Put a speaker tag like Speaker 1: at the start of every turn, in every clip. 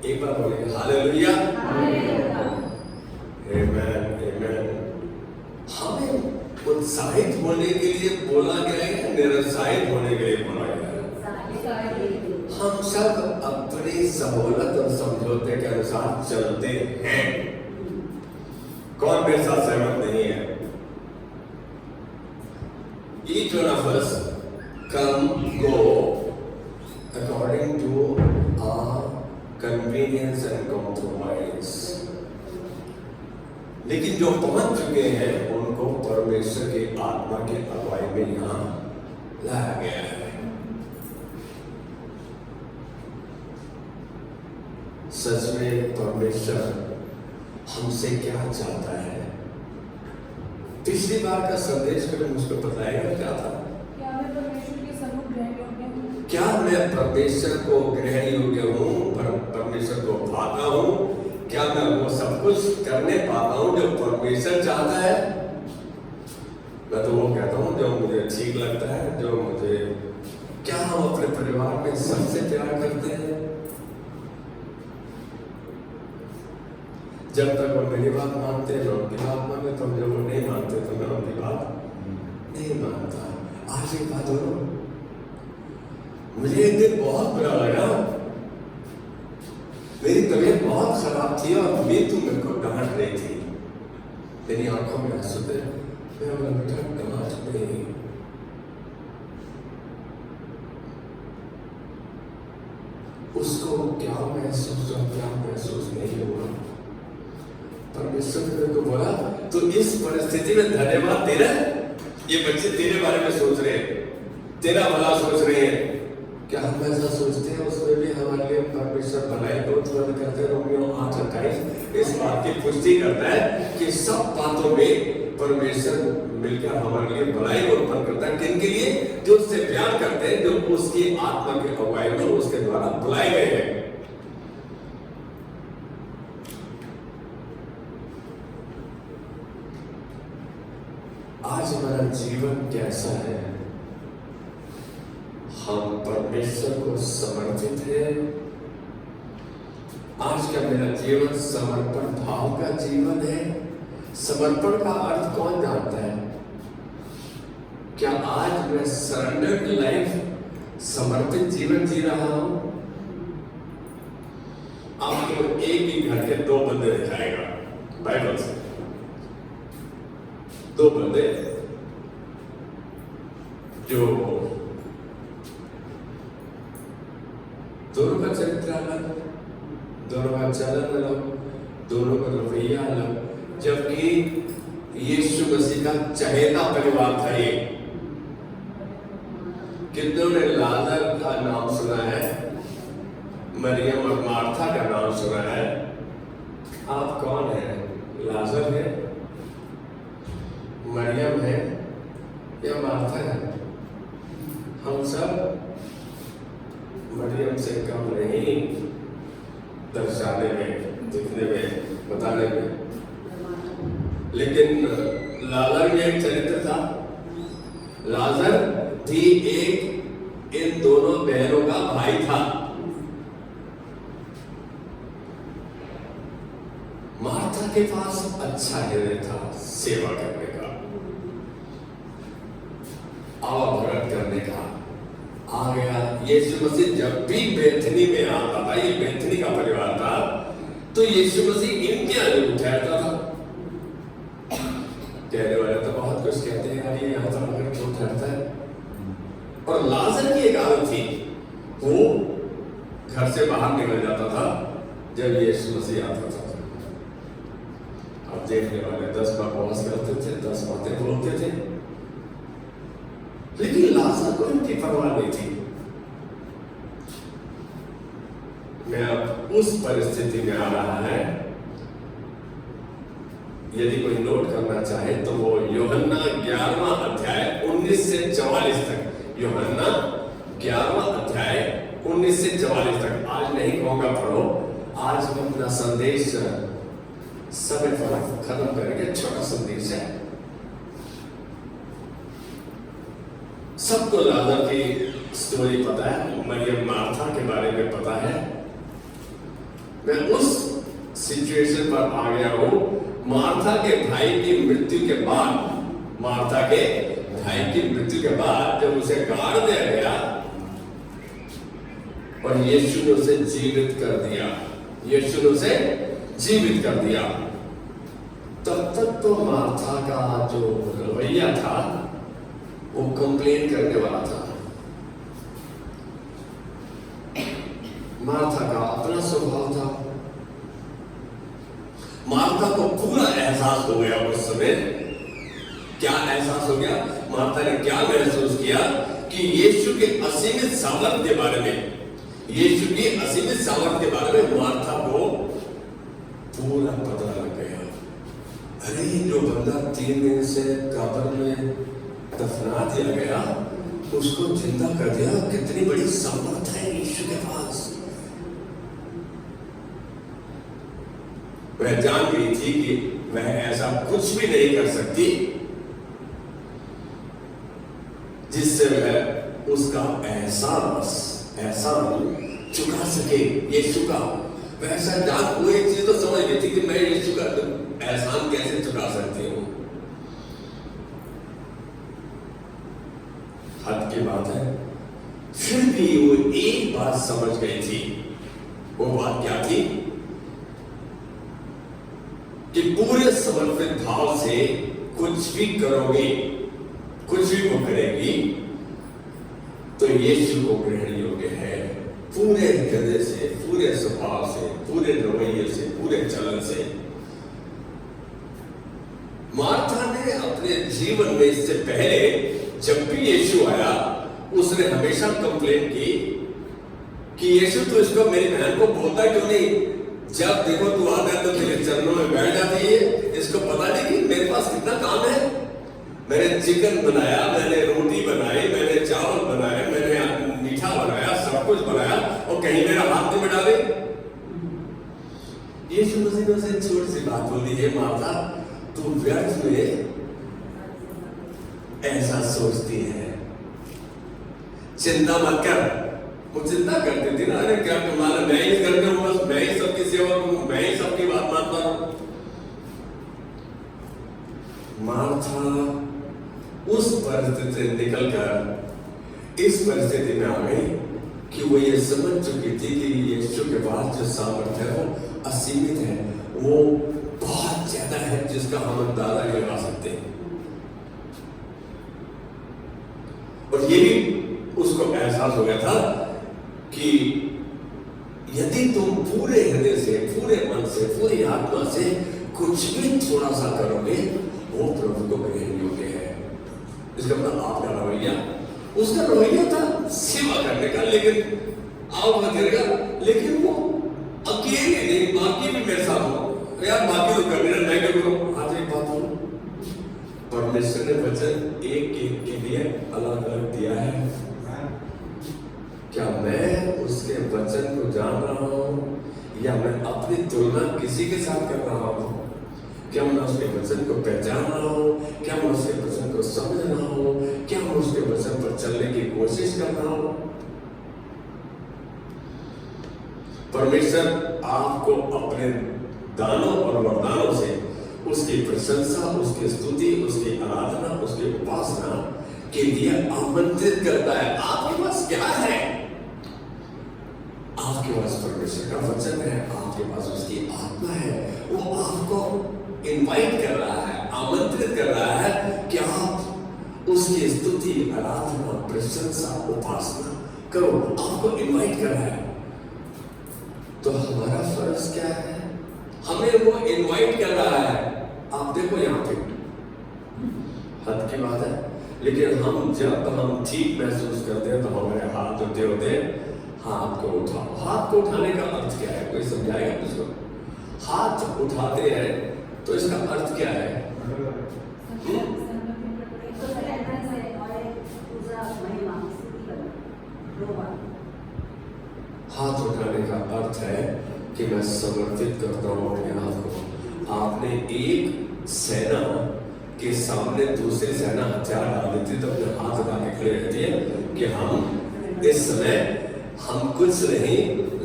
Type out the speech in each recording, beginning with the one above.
Speaker 1: एक बार बोलिए हालेलुया। आमेन आमेन। हमें उत्साहित होने के लिए बोला गया है, निरुत्साहित होने के लिए बोला गया है। हम सब अपनी सहूलत और समझौते के अनुसार चलते हैं। कौन मेरे साथ सहमत नहीं है? Each one of us come go according to our convenience and compromise. लेकिन जो पहुंच चुके हैं उनको परमेश्वर की आत्मा के अगुवाई में यहां लाया गया है। सच में परमेश्वर हमसे क्या चाहता है? पिछली बार का संदेश में मुझको बताएगा क्या था?
Speaker 2: क्या मैं परमेश्वर के सम्मुख ग्रहण योग्य हूँ?
Speaker 1: क्या मैं परमेश्वर को ग्रहण योग्य हूँ? परमेश्वर को पाता हूँ? क्या मैं वो सब कुछ करने पाता हूँ जो परमेश्वर चाहता है? मैं तो वो कहता हूँ जो मुझे ठीक लगता है, जो मुझे। क्या हम अपने परिवार में सबसे प्यार करते हैं? जब तक वो मेरी बात मानते हैं मैं उनकी बात मानते, तो जब वो नहीं मानते तो मैं उनकी बात नहीं मानता। आज एक बात हो, मुझे एक दिन बहुत बुरा लगा। मेरी तबीयत बहुत खराब थी और मीतू मेरे को डांट रही थी। मेरी आंखों में आंसू थे। मैं बोला बेटा डांट नहीं। उसको क्या महसूस और क्या महसूस नहीं हुआ। परमेश्वर ने मेरे को बोला तो इस परिस्थिति में धन्यवाद दे रहा है। ये बच्चे तेरे बारे में सोच रहे हैं, तेरा भला सोच रहे हैं। क्या हम ऐसा सोचते हैं? उसमें भी हमारे लिए परमेश्वर भलाई को उत्पन्न करते हैं। रोमियो 8:28 इस बात की पुष्टि करता है कि सब बातों में परमेश्वर मिलकर हमारे लिए भलाई को उत्पन्न करता है। किन के लिए? जो उससे प्यार करते हैं, जो उसकी आत्मा के अगुवाई में उसके द्वारा बुलाए गए हैं। आज हमारा जीवन कैसा है? हम परमेश्वर को समर्पित हैं? आज का मेरा जीवन समर्पण भाव का जीवन है। समर्पण का अर्थ कौन जानता है? क्या आज मैं सरेंडर्ड लाइफ, समर्पित जीवन जी रहा हूं? आपको एक ही घर के दो बंदे दिखाएगा बाइबल से। दो बंदे जो दोनों का चरित्र अलग, दोनों का चलन अलग, दोनों का रवैया अलग, जबकि यीशु मसीह का चहेता परिवार था ये। कितनों ने लाजर का नाम सुना है? मरियम और मार्था का नाम सुना है? आप कौन है? लाजर है, मरियम है या मार्था है? हम सब मरियम से कम नहीं दर्शाने में, दिखने में, बताने में। लेकिन लाजर में एक चरित्र था। लाजर भी एक इन दोनों बहनों का भाई था। मार्था के पास अच्छा हृदय था सेवा करने का, आवभरण करने का। आ गया यीशु मसीह जब भी बैथनी में आता था, ये बैथनी का परिवार था, तो यीशु मसीह इनके आगे उठाता था। कहने वाले तो बहुत कुछ कहते हैं, यार ये यहाँ पर अगर क्यों ठहरता है। और लाजर की एक आदत थी, वो घर से बाहर निकल जाता था जब यीशु मसीह आता था। अब देखने वाले 10 बकवास करते थे, 10 बातें बोलते थे, लेकिन लाजर को इनकी परवाह नहीं थी। मैं अब उस परिस्थिति में आ रहा है, यदि कोई नोट करना चाहे तो वो यूहन्ना 11वां अध्याय 19 से 44 तक। यूहन्ना 11वां अध्याय 19 से 44 तक। आज नहीं कहूंगा पढ़ो, आज हम अपना संदेश समय पर खत्म करेंगे। छोटा संदेश है। सबको लाजर की स्टोरी पता है, मरियम मार्था के बारे में पता है। मैं उस सिचुएशन पर आ गया हूं, मार्था के भाई की मृत्यु के बाद, मार्था के भाई की मृत्यु के बाद जब उसे गाड़ दिया गया और यीशु ने उसे जीवित कर दिया, यीशु ने उसे जीवित कर दिया, तब तक तो मार्था का जो रवैया था वो कंप्लेन करने वाला था। मार्था का अपना स्वभाव था। मार्था को पूरा एहसास हो गया उस समय। क्या एहसास हो गया? मार्था ने क्या महसूस किया कि यीशु के असीमित सामर्थ्य के बारे में, यीशु की असीमित सामर्थ्य के बारे में मार्था को पूरा पता लग गया। अरे जो बंदा 3 दिन से कब्र में दफना दिया गया, उसको जिंदा कर दिया, कितनी बड़ी सामर्थ है यीशु के पास। वह जान गई थी कि वह ऐसा कुछ भी नहीं कर सकती जिससे वह उसका एहसान चुका सके यीशु का। वह ऐसा जान, वो एक चीज तो समझ गई थी कि मैं यीशु का एहसान कैसे चुका सकती हूँ। हद की बात है। फिर भी वो एक बात समझ गई थी। वो बात क्या थी? कि पूरे समर्पित भाव से कुछ भी करोगे, कुछ भी वो करेगी तो यीशु को ग्रहण योग्य है। पूरे हृदय से, पूरे स्वभाव से, पूरे रवैये से, पूरे चलन से। मार्था ने अपने जीवन में इससे पहले जब भी यीशु आया, उसने हमेशा कंप्लेन की कि यीशु तो इसको, मेरी बहन को बोलता क्यों नहीं? जब देखो तू आता है तो तेरे चरणों में बैठ जाती है। इसको पता नहीं कि मेरे पास कितना काम है। मैंने चिकन बनाया, मैंने रोटी बनाई, मैंने चावल बनाए, मैंने मीठा बनाया, सब कुछ बनाया और कहीं मेरा हाथ नहीं बढ़ा दे। यीशु मसीह ने उसे छोटी सी बात बोली है, मार्था तू व्यर्थ में ऐसा सोचती है, चिंता मत कर। वो चिंता करती थी ना, अरे क्या तुम्हारा, मैं ही घर में हूं, बस मैं ही सबकी सेवा करूं, मैं ही सबकी बात मानता हूं। मार्था उस परिस्थिति से निकलकर इस परिस्थिति में आ गई कि वो ये समझ चुकी थी कि यीशु के पास जो सामर्थ्य है वो असीमित है, वो बहुत ज्यादा है जिसका हम अंदाजा नहीं लगा सकते। और ये भी उसको एहसास हो गया था कि यदि तुम पूरे हृदय से, पूरे मन से, पूरी आत्मा से कुछ भी थोड़ा सा करोगे, वो प्रभु को ग्रहण योग्य है। इसका मतलब आपका रवैया, उसका रवैया था सेवा करने का, लेकिन आओ करेगा, लेकिन वो अकेले नहीं, बाकी भी मेरे साथ हो यार, बाकी तो कर रहे, मैं क्या करूं? आज एक बात हो, परमेश्वर ने वचन एक के लिए अलग अलग दिया है। क्या मैं उसके वचन को जान रहा हूं या मैं अपनी तुलना किसी के साथ कर रहा हूं? क्या मैं उसके वचन को पहचान रहा हूं? क्या मैं उसके वचन को समझ रहा हूं? क्या मैं उसके वचन पर चलने की कोशिश कर रहा हूं? परमेश्वर आपको अपने दानों और वरदानों से उसकी प्रशंसा, उसकी स्तुति, उसकी आराधना, उसकी उपासना के लिए आमंत्रित करता है। आपके पास क्या है? आपके पास परमेश्वर का वचन है, आपके पास उसकी आत्मा है। वो आपको इनवाइट कर रहा है, आमंत्रित कर रहा है कि आप उसकी स्तुति, आराधना, प्रशंसा, उपासना करो। आपको इनवाइट कर रहा है। तो हमारा फर्ज क्या है? हमें वो इनवाइट कर रहा है। आप देखो यहाँ पे हद की बात है, लेकिन जब हम ठीक महसूस करते हैं तो हमारे हाथ होते होते हाथ को उठाओ। हाथ को उठाने का अर्थ क्या है? कोई समझाएगा मुझको? हाथ उठाते हैं तो इसका अर्थ क्या है? हाथ उठाने का अर्थ है कि मैं समर्पित करता हूँ अपने हाथ को। आपने एक सेना के सामने दूसरी सेना हथियार डाल देती तो अपने हाथ उठा के खड़े रहती है कि हम इस समय हम कुछ नहीं,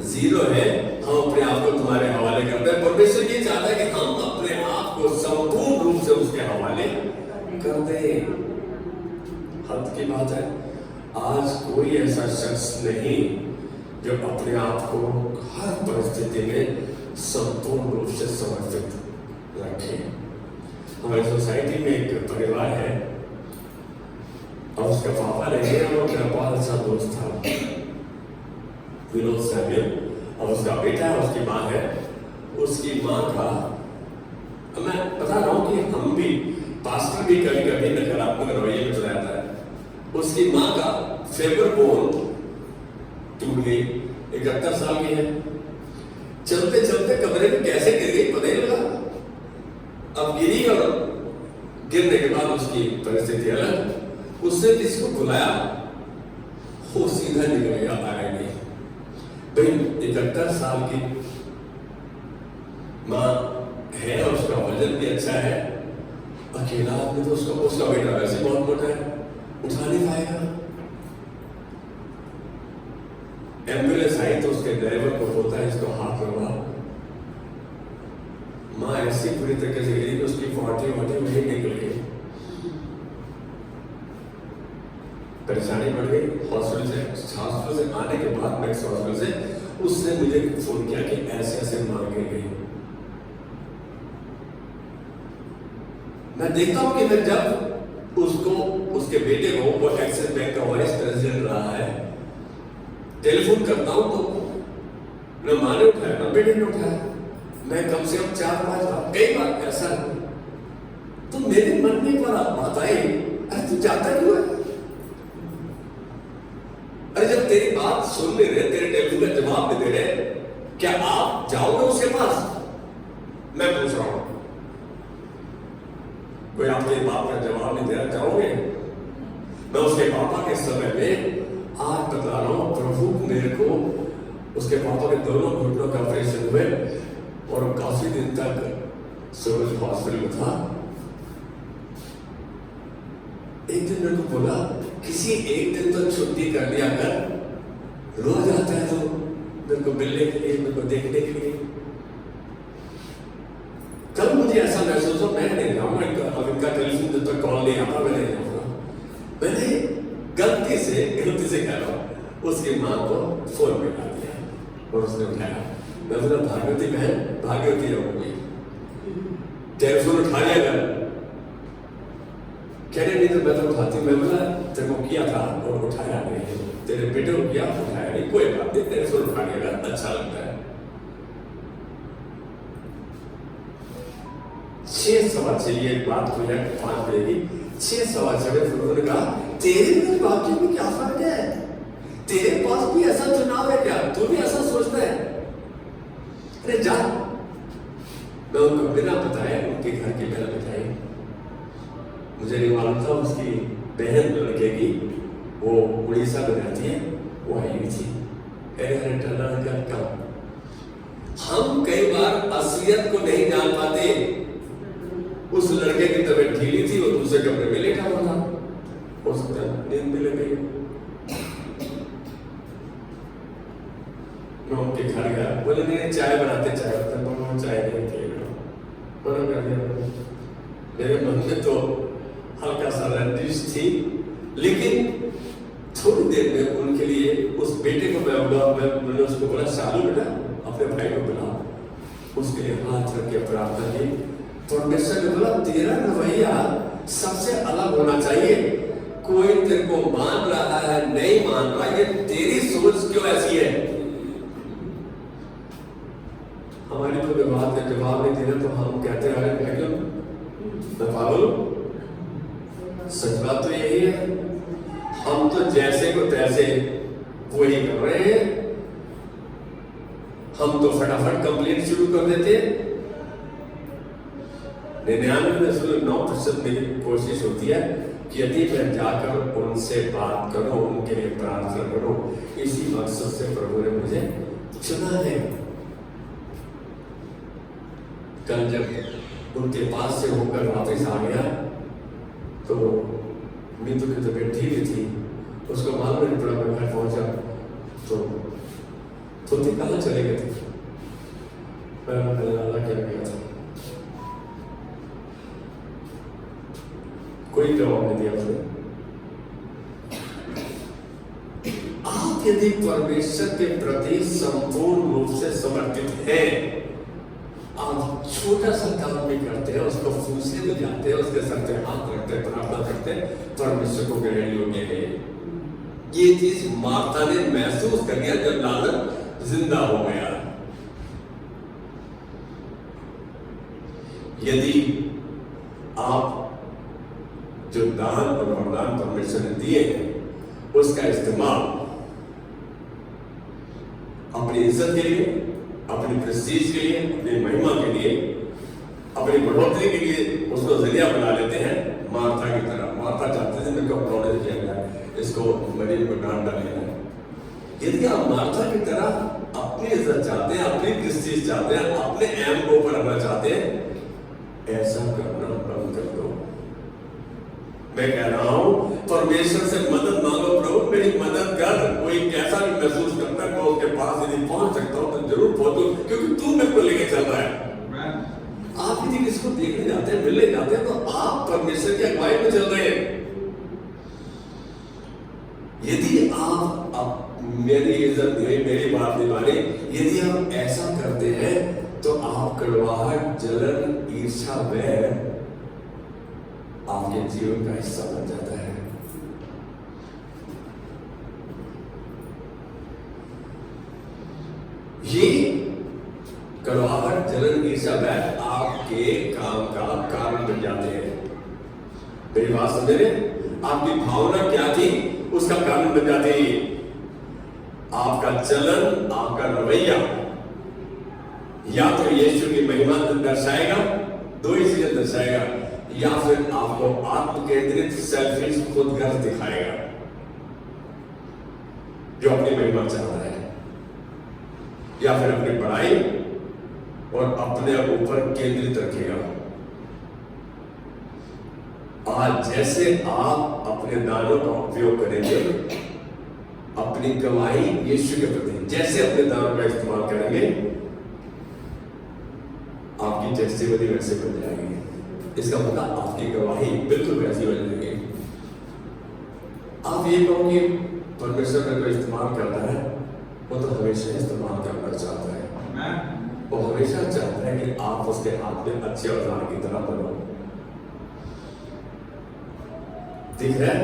Speaker 1: जीरो है, हम अपने आप को तुम्हारे हवाले करते हैं। परमेश्वर ये चाहता है कि हम अपने आप को संपूर्ण रूप से उसके हवाले कर दें। हद की बात है, आज कोई ऐसा शख्स नहीं जो अपने आप को हर परिस्थिति में संपूर्ण रूप से समर्पित रखे। हमारी सोसाइटी में एक परिवार है और उसका पापा नहीं है और मेरा बहुत अच्छा दोस्त था विनोद सैमुअल, और उसका बेटा है, उसकी माँ है। उसकी माँ का, मैं बता रहा हूँ कि हम भी पास्टर भी कभी कभी नकारात्मक रवैये में चला जाता है। उसकी माँ का फेवर बोन टूट गई, 71 साल की है। चलते चलते कमरे में कैसे गिर गई पता नहीं लगा। अब गिरी और गिरने के बाद उसकी परिस्थिति अलग। उसने किसको बुलाया, वो सीधा निकल गया, आया नहीं। भाई 71 साल की माँ है, उसका वजन भी अच्छा है, अकेला आदमी, तो उसका बेटा वैसे बहुत मोटा है, उठा नहीं पाएगा। एम्बुलेंस आई तो उसके ड्राइवर को होता है इसको हाथ लगा। माँ ऐसी पूरी तरीके से गिरी कि उसकी वाटी वही निकल गई, परेशानी बढ़ गई। हॉस्पिटल से आने के बाद मैक्स हॉस्पिटल से उसने मुझे फोन किया कि ऐसे ऐसे मार गिर गई। मैं देखता हूं कि मैं जब उसको, उसके बेटे को, वो एक्सिस बैंक का वाइस प्रेसिडेंट रहा है, टेलीफोन करता हूं तो न माँ ने उठाया न बेटे ने उठाया। मैं कम से कम 4-5 बार, कई बार ऐसा तो मेरे मन में पर बात आई, अरे तू जाता क्यों है? अरे जब तेरी बात सुन नहीं रहे, तेरे टेलीफोन का जवाब नहीं दे रहे, क्या आप जाओगे उसके पास? मैं पूछ रहा हूं, कोई आपके बाप का जवाब नहीं दे रहा, जाओगे? मैं उसके पापा के समय में आज बता रहा हूं, प्रभु मेरे को, उसके पापा के दोनों घुटनों का ऑपरेशन हुए और काफी दिन तक सूरज हॉस्पिटल में था। एक दिन मेरे को बोला, किसी एक दिन तो छुट्टी कर लिया कर, रोज आता है तो मेरे को मिलने के लिए, मेरे को देखने के लिए। कल मुझे ऐसा महसूस हो, मैं नहीं जाऊंगा, इनका टेलीफोन जब तक कॉल नहीं आता मैं नहीं जाऊंगा। मैंने गलती से कह रहा हूं, उसकी माँ को फोन में डाल दिया और उसने उठाया। मैं बोला, भागवती बहन, भागवती होगी, टेलीफोन उठा लिया कर। कह रहे नहीं तो मैं तो उठाती। मैं बोला, तेरे को किया था और उठाया नहीं, तेरे बेटे को किया उठाया नहीं, कोई बात नहीं, टेलीफोन उठा लिया, अच्छा लगता है। 6:15 ये बात हुई है, 5 बजे की, 6:15 उन्होंने कहा, तेरे में बाकी में क्या फर्क है? तेरे पास भी ऐसा चुनाव है क्या? तू भी ऐसा सोचता है? अरे जा। मैं उनको बिना बताए उनके घर की बेल बजाई। मुझे नहीं मालूम था उसकी बहन लड़के की, वो उड़ीसा में रहती है, वो आई हुई थी। हम कई बार असलियत को नहीं जान पाते। उस लड़के की तबीयत ढीली थी, वो दूसरे कमरे में लेटा हुआ था, हो सकता है नींद भी लग गई। मैं उनके घर गया, बोले नहीं चाय बनाते, चाय नहीं पिएगा, मना कर दिया। मेरे मन में तो हल्का सा रंजिश थी, लेकिन थोड़ी देर में उनके लिए उस बेटे को मैंने उसको बोला, शालू बेटा अपने भाई को बुला। उसके लिए हाथ रख के प्रार्थना की। परमेश्वर ने बोला, तेरा रवैया सबसे अलग होना चाहिए। कोई तेरे को मान रहा है नहीं मान रहा, ये तेरी सोच क्यों ऐसी है? हमारी तो विवाद का जवाब नहीं देना तो हम कहते हैं, अरे मैं पागल। सच बात तो यही है, हम तो जैसे को तैसे वही कर रहे हैं। हम तो फटाफट कंप्लेंट शुरू कर देते हैं। 99.9% मेरी कोशिश होती है कि यदि मैं जाकर उनसे बात करूं, उनके लिए प्रार्थना करूं, इसी मकसद से प्रभु ने मुझे चुना है। कल जब उनके पास से होकर वापस आ गया तो मीतू की तबीयत ढीली थी, उसको मालूम नहीं पड़ा। मैं घर पहुंचा तो थोड़ी कहाँ चले गए थे, क्या गया था, कोई जवाब नहीं दिया उसने। आप यदि परमेश्वर के प्रति संपूर्ण रूप से समर्पित हैं, आप छोटा सा काम भी करते हैं, उसको फूसे भी जाते हैं, उसके सर पे हाथ रखते हैं, प्रार्थना करते हैं, परमेश्वर को ग्रहण योग्य है। ये चीज मार्था ने महसूस कर लिया जब लाजर जिंदा हो गया। यदि आप जो दान और वरदान परमेश्वर ने दिए हैं उसका इस्तेमाल अपनी इज्जत के लिए, अपनी प्रेस्टीज के लिए, अपनी महिमा के लिए, अपनी बढ़ोतरी के लिए उसको जरिया बना लेते हैं, मार्था की तरह। मार्था चाहते थे मेरे को अपलॉडेज किया जाए, इसको मरीज को डांट डालेगा। यदि आप मार्था की तरह अपनी इज्जत चाहते हैं, अपनी प्रेस्टीज चाहते हैं, अपने एम को ऊपर रखना चाहते हैं, ऐसा करना बंद कर दो। मैं कह रहा हूं परमेश्वर से मदद मांगो, प्रभु मेरी मदद कर। कोई कैसा भी महसूस करता है, मैं उसके पास यदि पहुंच सकता हूं तो जरूर पहुंचू, क्योंकि तू मेरे को लेके चल रहा है। आप यदि किसको देखने जाते हैं, मिलने जाते हैं, तो आप परमेश्वर की अगुवाई में चल रहे हैं। यदि आप मेरी इज्जत नहीं, मेरी बात नहीं माने, यदि आप ऐसा करते हैं तो आप कड़वाहट, जलन, ईर्ष्या, वैर आपके जीवन का हिस्सा बन जाता है। ये कड़वाहट, जलन, ईर्ष्या, वैर आपके काम का कारण बन जाते हैं। मेरी बात समझ रहे? आपकी भावना क्या थी उसका कारण बन जाते हैं। आपका चलन, आपका रवैया या तो यीशु की महिमा दर्शाएगा, दो ही चीजें दर्शाएगा, या फिर आपको आत्म केंद्रित सेल्फिश खुदगर्ज दिखाएगा जो अपनी महिमा चाहता है, या फिर अपनी पढ़ाई और अपने ऊपर केंद्रित रखेगा। आज जैसे आप अपने दानों का उपयोग करेंगे, अपनी गवाही यीशु के प्रति जैसे अपने दानों का इस्तेमाल करेंगे, आपकी टेस्टिमनी वैसे बन जाएगी। इसका मतलब आपकी गवाही बिल्कुल वैसी बन जाएगी। आप ये कहो कि परमेश्वर का कोई इस्तेमाल करता है, वो तो हमेशा इस्तेमाल करना चाहता है। वो हमेशा चाहता है कि आप उसके हाथ में अच्छे औजार की तरह बनो। दिख रहा है?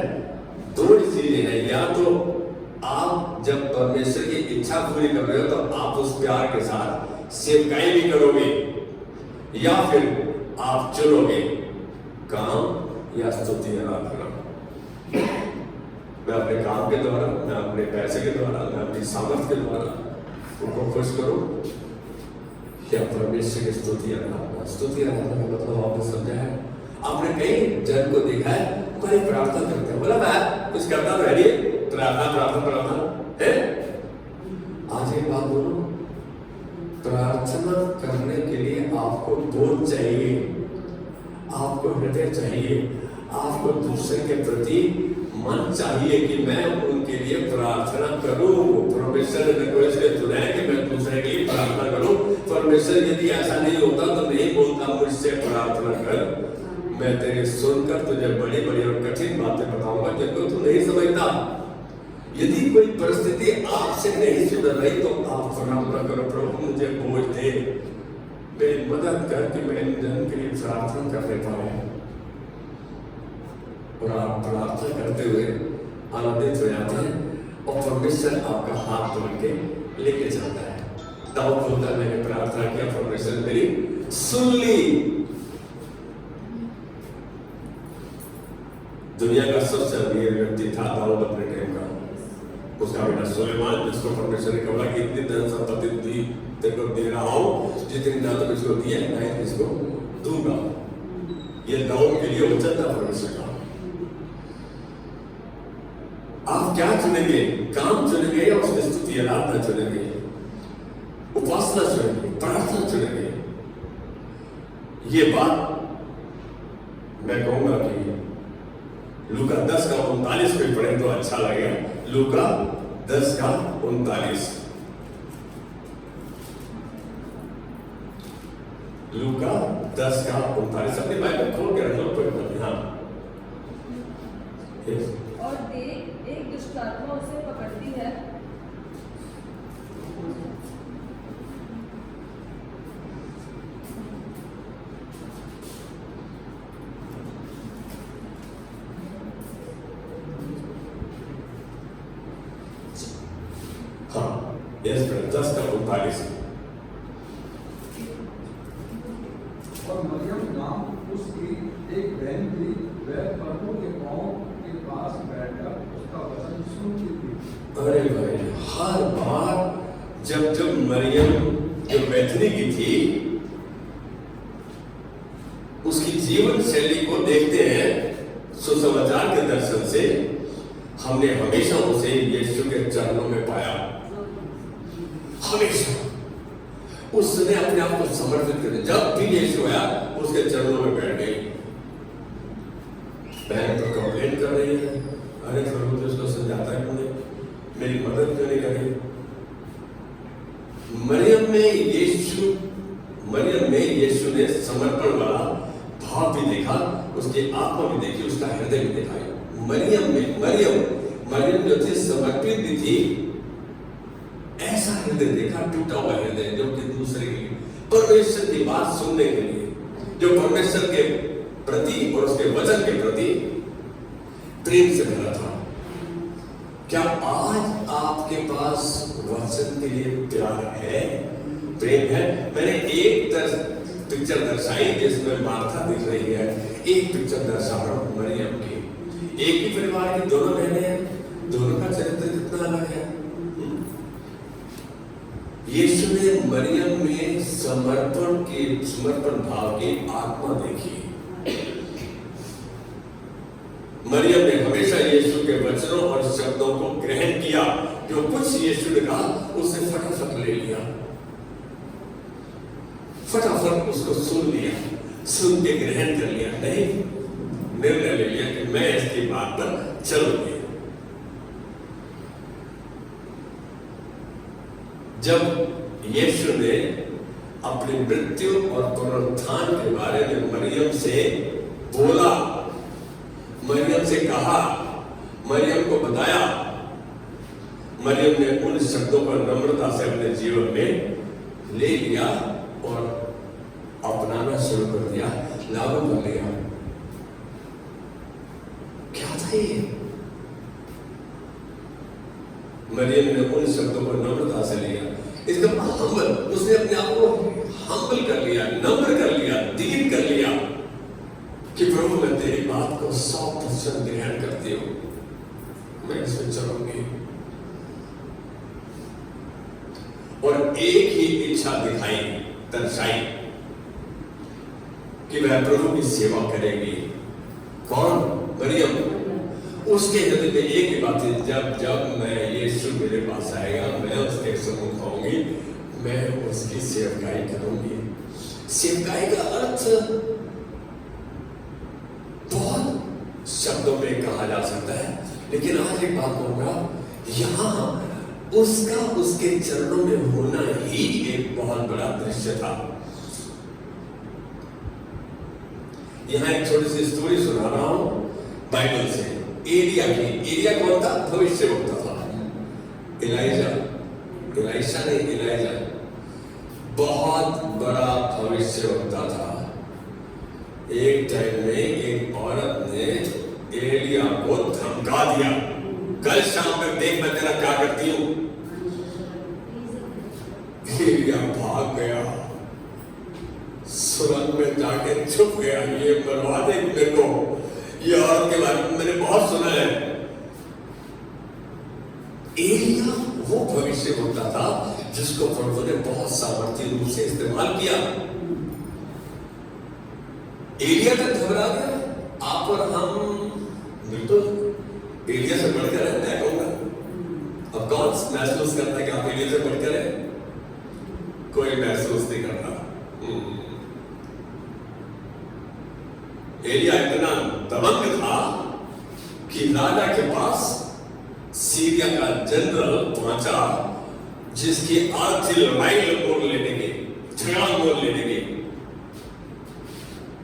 Speaker 1: दो चीजें हैं, या तो आप जब परमेश्वर की इच्छा पूरी कर रहे हो तो आप उस प्यार के साथ सेवकाई भी करोगे, या फिर आप चुनोगे काम या स्तुति आराधना। मैं अपने काम के द्वारा, मैं अपने पैसे के द्वारा, मैं अपनी सामर्थ्य के द्वारा उनको खुश करूं, या परमेश्वर की स्तुति आराधना। स्तुति आराधना का मतलब आपने समझा है? आपने कई जन को देखा है, बड़ी प्रार्थना करते हैं, बोला मैं कुछ करता तो है नहीं, प्रार्थना है। आज एक बात बोलूं, प्रार्थना करने के लिए आपको बोध चाहिए, आपको हृदय चाहिए, आपको दूसरे के प्रति मन चाहिए कि मैं उनके लिए प्रार्थना करूं। परमेश्वर ने मेरे को इसलिए चुना है कि मैं दूसरे के लिए प्रार्थना करूं। परमेश्वर यदि ऐसा नहीं होता तो नहीं बोलता मुझसे प्रार्थना कर, मैं तेरे सुनकर तुझे बड़ी बड़ी और कठिन बातें बताऊंगा जिनको तू नहीं समझता। यदि कोई परिस्थिति आपसे नहीं सुधर रही तो आप प्रार्थना करो, प्रभु मुझे बोझ दे, मेरी मदद कर कि मैं इन जन के लिए प्रार्थना करने पाऊं। और आप प्रार्थना करते हुए आनंदित हो जाते हैं और परमेश्वर आपका हाथ पकड़ के लेके जाता है। तब होता है मैंने प्रार्थना किया, परमेश्वर मेरी सुन ली। दुनिया का सबसे अमीर व्यक्ति था दाऊद अपने टाइम का, उसका बेटा सुलेमान, जिसको परमेश्वर ने कहा कि इतनी धन संपत्ति दी तेरे को दे रहा हूं जितनी ना तो इसको दिया ना इसको दूंगा। ये दाऊद के लिए वचन था परमेश्वर का। आप क्या चुनेंगे? काम चुनेंगे या उसकी स्तुति आराधना चुनेंगे? उपासना चुनेंगे? प्रार्थना चुनेंगे? ये बात मैं कहूंगा कि लूका 10 का 39 पे पढ़े तो अच्छा लगेगा। लूका 10 का 39। लूका 10 का 39। अपने बाइबल खोल के रख लो कोई बात नहीं। हाँ Yes.
Speaker 2: और देख, एक दुष्ट आत्मा उसे पकड़ती है।
Speaker 1: हाँ यस ब्रदर 10 का 39।
Speaker 3: और मरियम नाम उसकी एक बहन थी, वह प्रभु के पांव के पास बैठकर उसका वचन सुनती थी।
Speaker 1: अरे भाई हर बार जब मरियम जो बैठने की थी उसकी जीवन शैली को देखते हैं सुसमाचार के दर्शन से, हमने हमेशा उसे यीशु के चरणों में पाया। हमेशा उसने अपने आप को समर्पित कर दिया। जब भी यीशु आया उसके चरणों में बैठ गई। बहन तो कंप्लेन कर रही है, अरे प्रभु तो इसको समझाता है मुझे, मेरी मदद क्यों नहीं करी। मरियम में यीशु ने समर्पण वाला भाव भी देखा, उसकी आत्मा भी देखी, उसका हृदय भी देखा। मरियम जो थी समर्पित भी थी, ऐसा हृदय देखा, टूटा हुआ हृदय जो कि दूसरे के लिए, परमेश्वर की बात सुनने के लिए, जो परमेश्वर के प्रति और उसके वचन के प्रति प्रेम से भरा था। क्या आज आपके पास वचन के लिए प्यार है, प्रेम है? मैंने एक पिक्चर दर्शाई जिसमें मार्था दिख रही है, एक पिक्चर दर्शा रहा हूं मरियम की। एक ही परिवार की दोनों बहनें हैं, दोनों का चरित्र कितना अलग है। यीशु ने मरियम में समर्पण भाव की आत्मा देखी। मरियम ने हमेशा यीशु के वचनों और शब्दों को ग्रहण किया। जो कुछ यीशु ने कहा उसे फटाफट ले लिया, फटाफट उसको सुन लिया, सुन के ग्रहण कर लिया, नहीं निर्णय ले लिया कि मैं इसकी बात पर चलूंगी। जब यीशु ने अपनी मृत्यु और पुनरुत्थान के बारे में मरियम से बोला, मरियम से कहा, मरियम को बताया, मरियम ने उन शब्दों को नम्रता से अपने जीवन में ले लिया और अपनाना शुरू कर दिया, लागू कर लिया। क्या था ये? मरियम ने उन शब्दों को नम्रता से लिया। इसका हम्बल, उसने अपने आप को हम्बल कर लिया, नम्र कर लिया, दीन कर लिया कि प्रभु मैं तेरी बात को 100% ग्रहण करती हूं, मैं इसमें चलूंगी। और एक ही इच्छा दिखाई, दर्शाई कि वह प्रभु की सेवा करेगी। कौन? मरियम। उसके हृदय में एक ही बात है, जब मैं यीशु मेरे पास आएगा, मैं उसके सम्मुख आऊंगी, मैं उसकी सेवकाई करूंगी। सेवकाई का अर्थ बहुत शब्दों में कहा जा सकता है, लेकिन आज एक बात कहूंगा, यहां उसका उसके चरणों में होना ही एक बहुत बड़ा दृश्य था। यहां एक छोटी सी स्टोरी सुना रहा हूं बाइबल से, एलिया की। एलिया कौन था? भविष्यवक्ता था। एलिशा ने एलिजा बहुत बड़ा भविष्यवक्ता था। एक टाइम में एक औरत ने एलिया को धमका दिया, कल शाम तक देख मैं तेरा क्या करती हूं। एलिया भाग गया, सुरंग में जाके छुप गया। ये मरवा दे मेरे को, ये औरत के बारे में मैंने बहुत सुना है। एलिया वो भविष्य होता था जिसको प्रभु ने बहुत सामर्थ्य रूप से इस्तेमाल किया। एलिया तो घबरा गया, आप और हम बिल्कुल एलिया से बढ़कर है, मैं कहूंगा। अब कौन महसूस करता है कि आप एलिया से बढ़कर है? कोई महसूस नहीं करता। एलिया इतना दबंग था कि राजा के पास सीरिया का जनरल पहुंचा, जिसकी आर्थिक लड़ाई मोल लेने की, झगड़ा मोल लेने की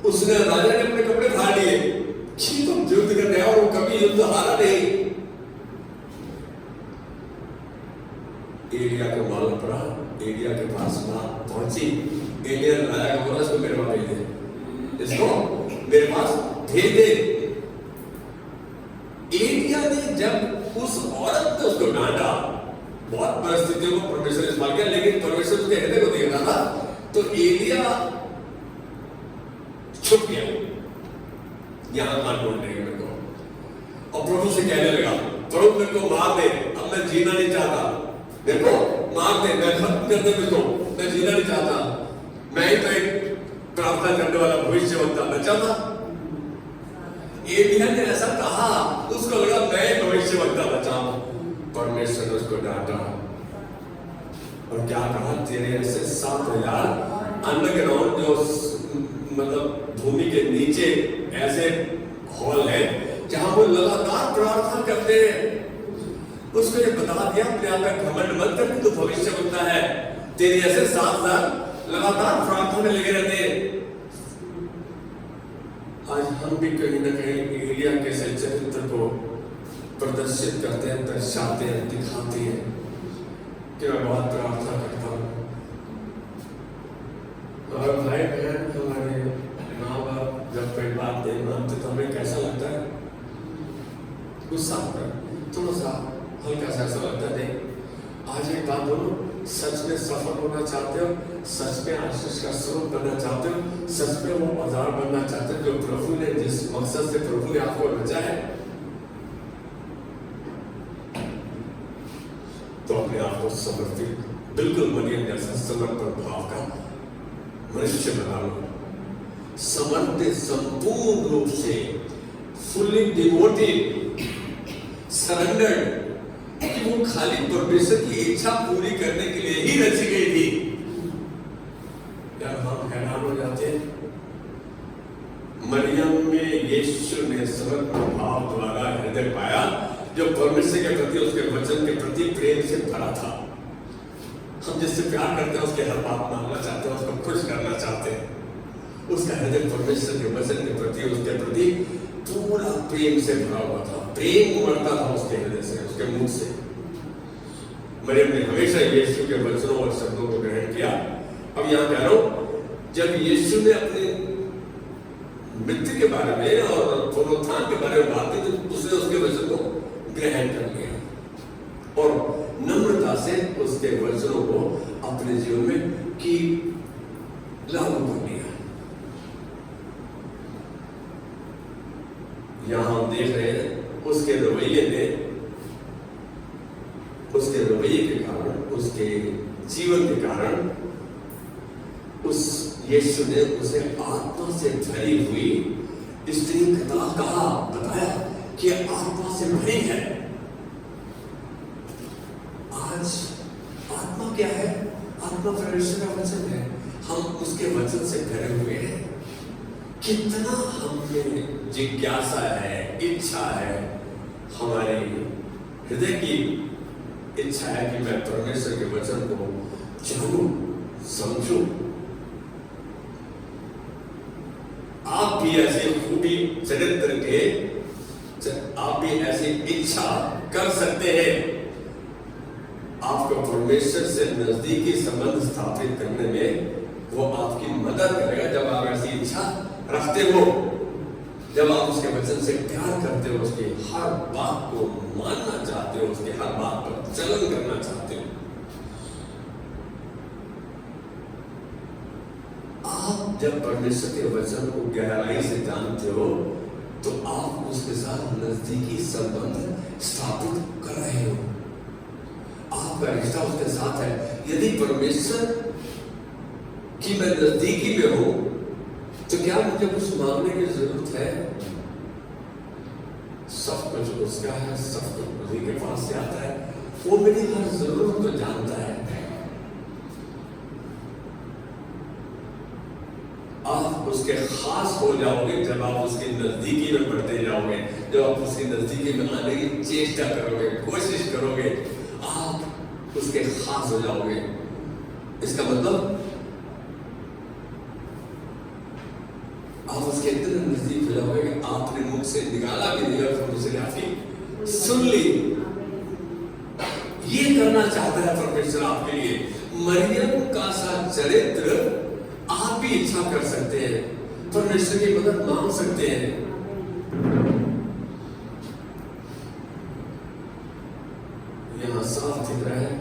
Speaker 1: उसने राजा ने अपने कपड़े फाड़ लिए कि तुम युद्ध करने और वो कभी युद्ध हारा नहीं। एलिया को मालूम पड़ा, एलिया के पास बात पहुंची। एलिया राजा को बोला इसको मेरे पास भेज दे, इसको मेरे पास भेज दे। एलिया ने जब उस औरत ने उसको डांटा, बहुत परिस्थितियों को परमेश्वर ने इस्तेमाल किया, लेकिन परमेश्वर उसके हृदय को देख रहा था, तो एलिया छुप गया। यहां मान बोल रहे मेरे को, और प्रभु से कहने लगा, प्रभु मेरे को मार दे, अब मैं जीना नहीं चाहता, मेरे को मार दे, मैं खत्म कर दे मेरे को, मैं जीना नहीं चाहता। मैं ही तो एक प्रार्थना करने वाला भविष्यवक्ता बचा था। एलिया ने ऐसा कहा, उसको लगा मैं भविष्यवक्ता बचा हूं। परमेश्वर ने उसको डांटा और क्या कहा, तेरे ऐसे 7,000 अंडरग्राउंड जो मतलब भूमि के नीचे ऐसे हॉल है जहां वो लगातार प्रार्थना करते हैं। उसको ये बता दिया, अपने आप का घमंड मत कर, तू भविष्यवक्ता है। तेरे ऐसे 7,000 लगातार प्रार्थना में लगे रहते हैं। आज हम भी कहीं ना कहीं एलिया के चरित्र को प्रदर्शित करते हैं, दर्शाते हैं, दिखाते हैं कि मैं बहुत प्रार्थना करता हूँ। और भाई बहन, हमारे माँ बाप जब कोई बात नहीं मानते तो हमें कैसा लगता है? गुस्सा आता है, थोड़ा सा हल्का सा ऐसा लगता है। नहीं, आज एक बात बोलो, सच में सफल होना चाहते हो, सच में आशीष का स्रोत बनना चाहते हो, सच में वो औजार बनना चाहते हो जो प्रभु ने, जिस मकसद से प्रभु ने आपको रचा है, तो अपने आप को समर्पित, बिल्कुल मरियम जैसा समर्पण भाव का मनुष्य बना लो। समर्पित, संपूर्ण रूप से, फुल्ली डिवोटेड, सरेंडर्ड, कि वो खाली परमेश्वर की इच्छा पूरी करने के लिए ही रची गई थी। यार हम हैरान हो जाते हैं, मरियम में यीशु ने समर्पण भाव द्वारा हृदय पाया जो परमेश्वर के प्रति, उसके वचन के प्रति प्रेम से भरा था। हम जिससे प्यार करते हैं उसके हर बात मानना चाहते हैं, उसको खुश करना चाहते हैं। उसका हृदय परमेश्वर के वचन के प्रति, उसके प्रति पूरा प्रेम से भरा हुआ था। प्रेम उमड़ता था उसके हृदय से, उसके मुंह से। मरियम ने हमेशा यीशु के वचनों और शब्दों को ग्रहण किया। अब यहाँ कह रहा हूं, जब यीशु ने अपने मृत्यु के बारे में और पुनरुत्थान के बारे में बात की, तो उसने उसके वचन को ग्रहण कर लिया और नम्रता से उसके वचनों को अपने जीवन में की लागू कर लिया। यहां हम देख रहे हैं उसके रवैये ने, उसके रवैये के कारण, उसके जीवन के कारण, उस यीशु ने उसे आत्मा से भरी हुई स्त्री कहा, बताया कि आत्मा से भरी है। आज आत्मा क्या है? आत्मा परमेश्वर का वचन है। हम उसके वचन से भरे हुए हैं। कितना हमें जिज्ञासा है, इच्छा है, हमारे हृदय की इच्छा है कि मैं परमेश्वर के वचन को जानूं, समझूं। आप भी ऐसी खूबी चरित्र के, आप भी ऐसी इच्छा कर सकते हैं। आपको परमेश्वर से नजदीकी संबंध स्थापित करने में वो आपकी मदद करेगा जब आप ऐसी इच्छा रखते हो, जब आप उसके वचन से प्यार करते हो, उसकी हर बात को मानना चाहते हो, उसकी हर बात पर चलन करना चाहते हो। आप जब परमेश्वर के वचन को गहराई से जानते हो तो आप उसके साथ नजदीकी संबंध स्थापित कर रहे हो। आपका रिश्ता उसके साथ है। यदि परमेश्वर की मैं नजदीकी में हूं तो क्या मुझे कुछ मांगने की जरूरत है? सब कुछ उसका है, सब कुछ उसी के पास से आता है। वो मेरी हर जरूरत को जानता है। आप उसके खास हो जाओगे जब आप उसकी नजदीकी में बढ़ते जाओगे, जब आप उसकी नजदीकी में आने की चेष्टा करोगे, कोशिश करोगे, आप उसके खास हो जाओगे। इसका मतलब आप उसके इतने नजदीक हो जाओगे कि आपने मुख से निकाला भी नहीं और परमेश्वर ने आपकी सुन ली। ये करना चाहता है परमेश्वर आपके लिए। मरियम का सा चरित्र आप भी इच्छा कर सकते हैं, परमेश्वर की मदद मांग सकते हैं। यहां साफ दिख रहा है,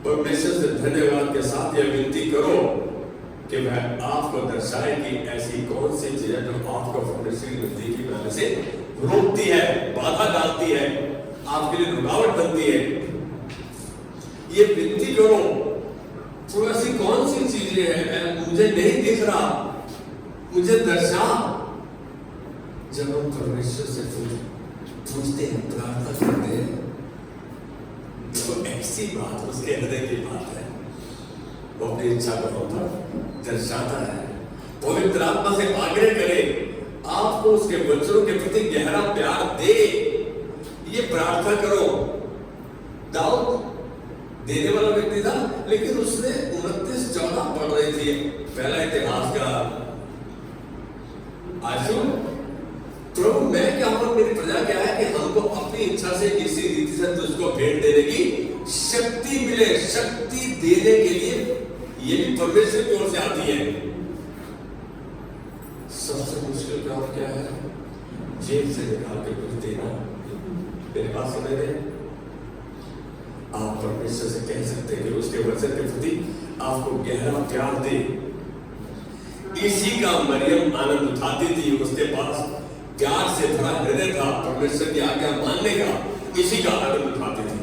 Speaker 1: परमेश्वर से धन्यवाद के साथ यह विनती करो कि वह आपको दर्शाए कि ऐसी कौन सी चीज है जो आपको परमेश्वर की नजदीकी बनाने से रोकती है, बाधा डालती है, आपके लिए रुकावट बनती है। ये विनती करो, तो ऐसी कौन सी चीजें हैं मुझे नहीं दिख रहा, मुझे दर्शा। जब हम परमेश्वर से पूछते हैं, प्रार्थना करते हैं, तो ऐसी बात उसके हृदय की बात है, वो अपनी इच्छा को हम पर दर्शाता है। पवित्र आत्मा से आग्रह करे, आपको उसके वचनों के प्रति गहरा प्यार दे। ये प्रार्थना करो। दाऊद देने वाला व्यक्ति था, लेकिन उसने 29:14 पढ़ रही थी, पहला इतिहास का। आशु, प्रभु मैं क्या हूं, मेरी प्रजा क्या है कि हमको अपनी इच्छा से किसी रीति से तुझको भेंट देने की शक्ति मिले। शक्ति देने के लिए ये भी परमेश्वर की ओर से आती है। सबसे मुश्किल काम क्या है? जेब से निकाल के कुछ देना। मेरे पास समय है, आप परमेश्वर से कह सकते हैं कि उसके वचन के प्रति आपको गहरा प्यार दे। इसी का मरियम आनंद उठाती थी, उसके पास प्यार से भरा हृदय था, परमेश्वर की आज्ञा मानने का, इसी का आनंद उठाती थी।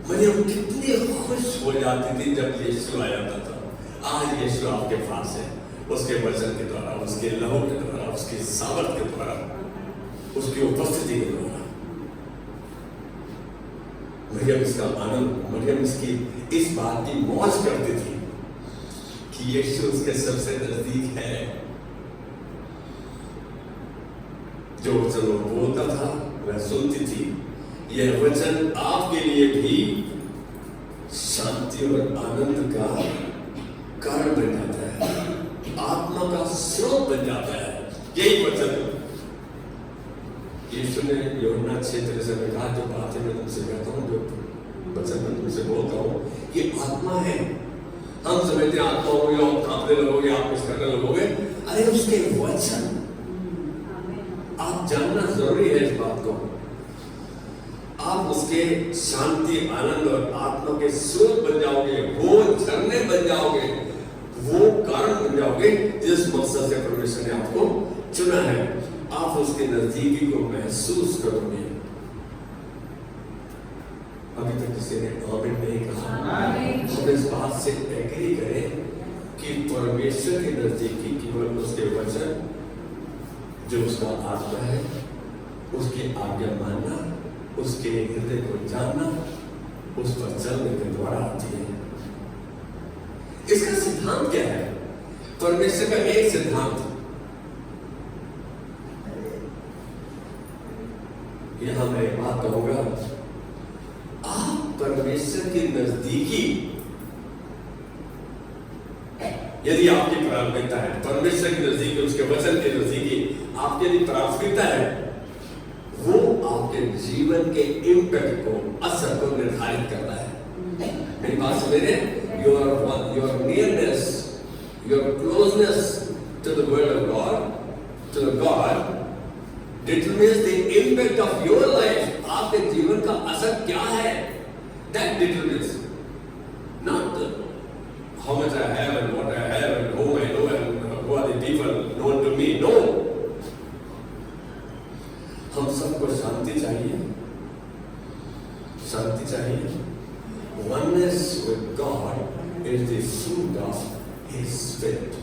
Speaker 1: मरियम कितनी खुश हो जाती थी जब यीशु आ जाता था। आज यीशु आपके पास है, उसके वचन के द्वारा, उसके लहू के द्वारा, उसके सामर्थ के द्वारा, उसकी उपस्थिति के द्वारा। मरियम इसका आनंद, मरियम इसकी इस बात की मौज करती थी कि यीशु उसके सबसे नजदीक है। जो वचन वो बोलता था वह सुनती थी। यह वचन आपके लिए भी शांति और आनंद का कारण बन जाता है, आत्मा का स्रोत बन जाता है। यही वचन यीशु ने यूहन्ना 6:3 में कहा, जो बातें मैं तुमसे कहता हूँ, जो वचन मैं तुमसे बोलता हूँ, ये आत्मा है। हम समझते हैं आत्मा हो गया, आप कांपने लगोगे, आप कुछ करने लगोगे। अरे उसके वचन आप जानना जरूरी है। इस बात को आप उसके शांति, आनंद और आत्मा के स्रोत बन जाओगे, वो झरने बन जाओगे, वो कारण बन जाओगे जिस मकसद से परमेश्वर ने आपको चुना है। आप उसके नजदीकी को महसूस करोगे। अभी तक किसी ने आमीन नहीं कहा। हम इस बात से एग्री करें कि परमेश्वर की नजदीकी केवल उसके वचन, जो उसका आत्मा है, उसकी आज्ञा मानना, उसके हृदय को जानना, उस पर चलने के द्वारा आती है। इसका सिद्धांत क्या है? परमेश्वर का एक सिद्धांत, यहां मैं एक बात कहूंगा, आप परमेश्वर की नजदीकी, यदि आपकी प्राथमिकता है परमेश्वर की नजदीकी, उसके वचन की नजदीकी आपके लिए प्राथमिकता है, वो आपके जीवन के इम्पैक्ट को, असर को निर्धारित करता है। मेरी बात समझ रहे हैं? your nearness, your closeness to the word of God, to the God, determines the impact of your life. आपके जीवन का असर क्या है? That determines not how much I have and what I have and whom I know and who are the people known to me. No. हम सबको शांति चाहिए, शांति चाहिए। Oneness with God is the fruit of His Spirit.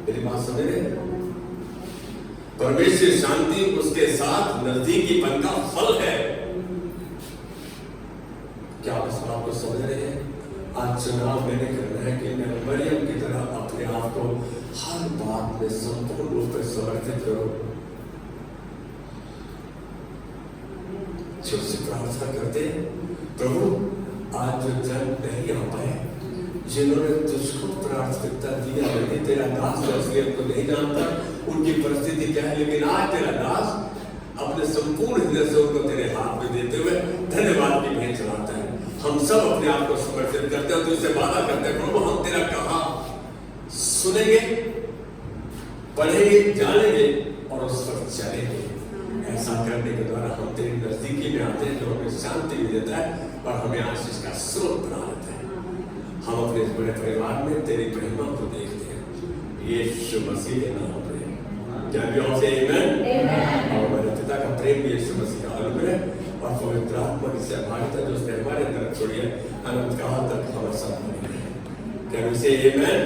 Speaker 1: मेरी बात समझ रहे हैं? परमेश्वर शांति उसके साथ नजदीकीपन का फल है। क्या आप इस बात को समझ रहे हैं? आज चुनाव मैंने करना है कि मैं मरियम की तरह अपने आप को हर बात में संपूर्ण रूप से समर्पित करूं। जो से प्रार्थना करते, प्रभु आज जो जन नहीं आ पाए, जिन्होंने तुझको प्राथमिकता दी है, यदि तेरा दास जो असलियत को नहीं जानता उनकी परिस्थिति क्या है, लेकिन आज तेरा दास अपने संपूर्ण हृदय से उनको तेरे हाथ में देते हुए धन्यवाद की भेंट चढ़ाता है। हम सब अपने आप को समर्पित करते हैं, तो इससे वादा करते हैं प्रभु हम तेरा कहा सुनेंगे, पढ़ेंगे, जानेंगे और उस पर चलेंगे। ऐसा करने के द्वारा हम तेरे नजदीकी में आते हैं, जो हमें शांति भी देता है और हमें आशीष का स्रोत बना देता है। हम अपने इस बड़े परिवार में तेरी महिमा को देखते हैं, यीशु मसीह के नाम में। क्या भी हम से आमीन। और मेरे पिता का प्रेम भी यीशु मसीह का अनुग्रह और पवित्र आत्मा की सहभागिता जो उसने हमारे अंदर छोड़ी है, अनंत काल तक हमारे साथ बनी रहे। Can we say amen?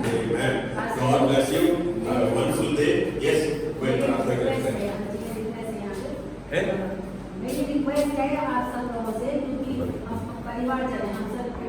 Speaker 1: Amen. God bless you. Have a wonderful day. Yes, we're प्रार्थना करते हैं।
Speaker 4: मेरी रिक्वेस्ट है आप सब लोगों से, क्योंकि हम परिवार चले, हम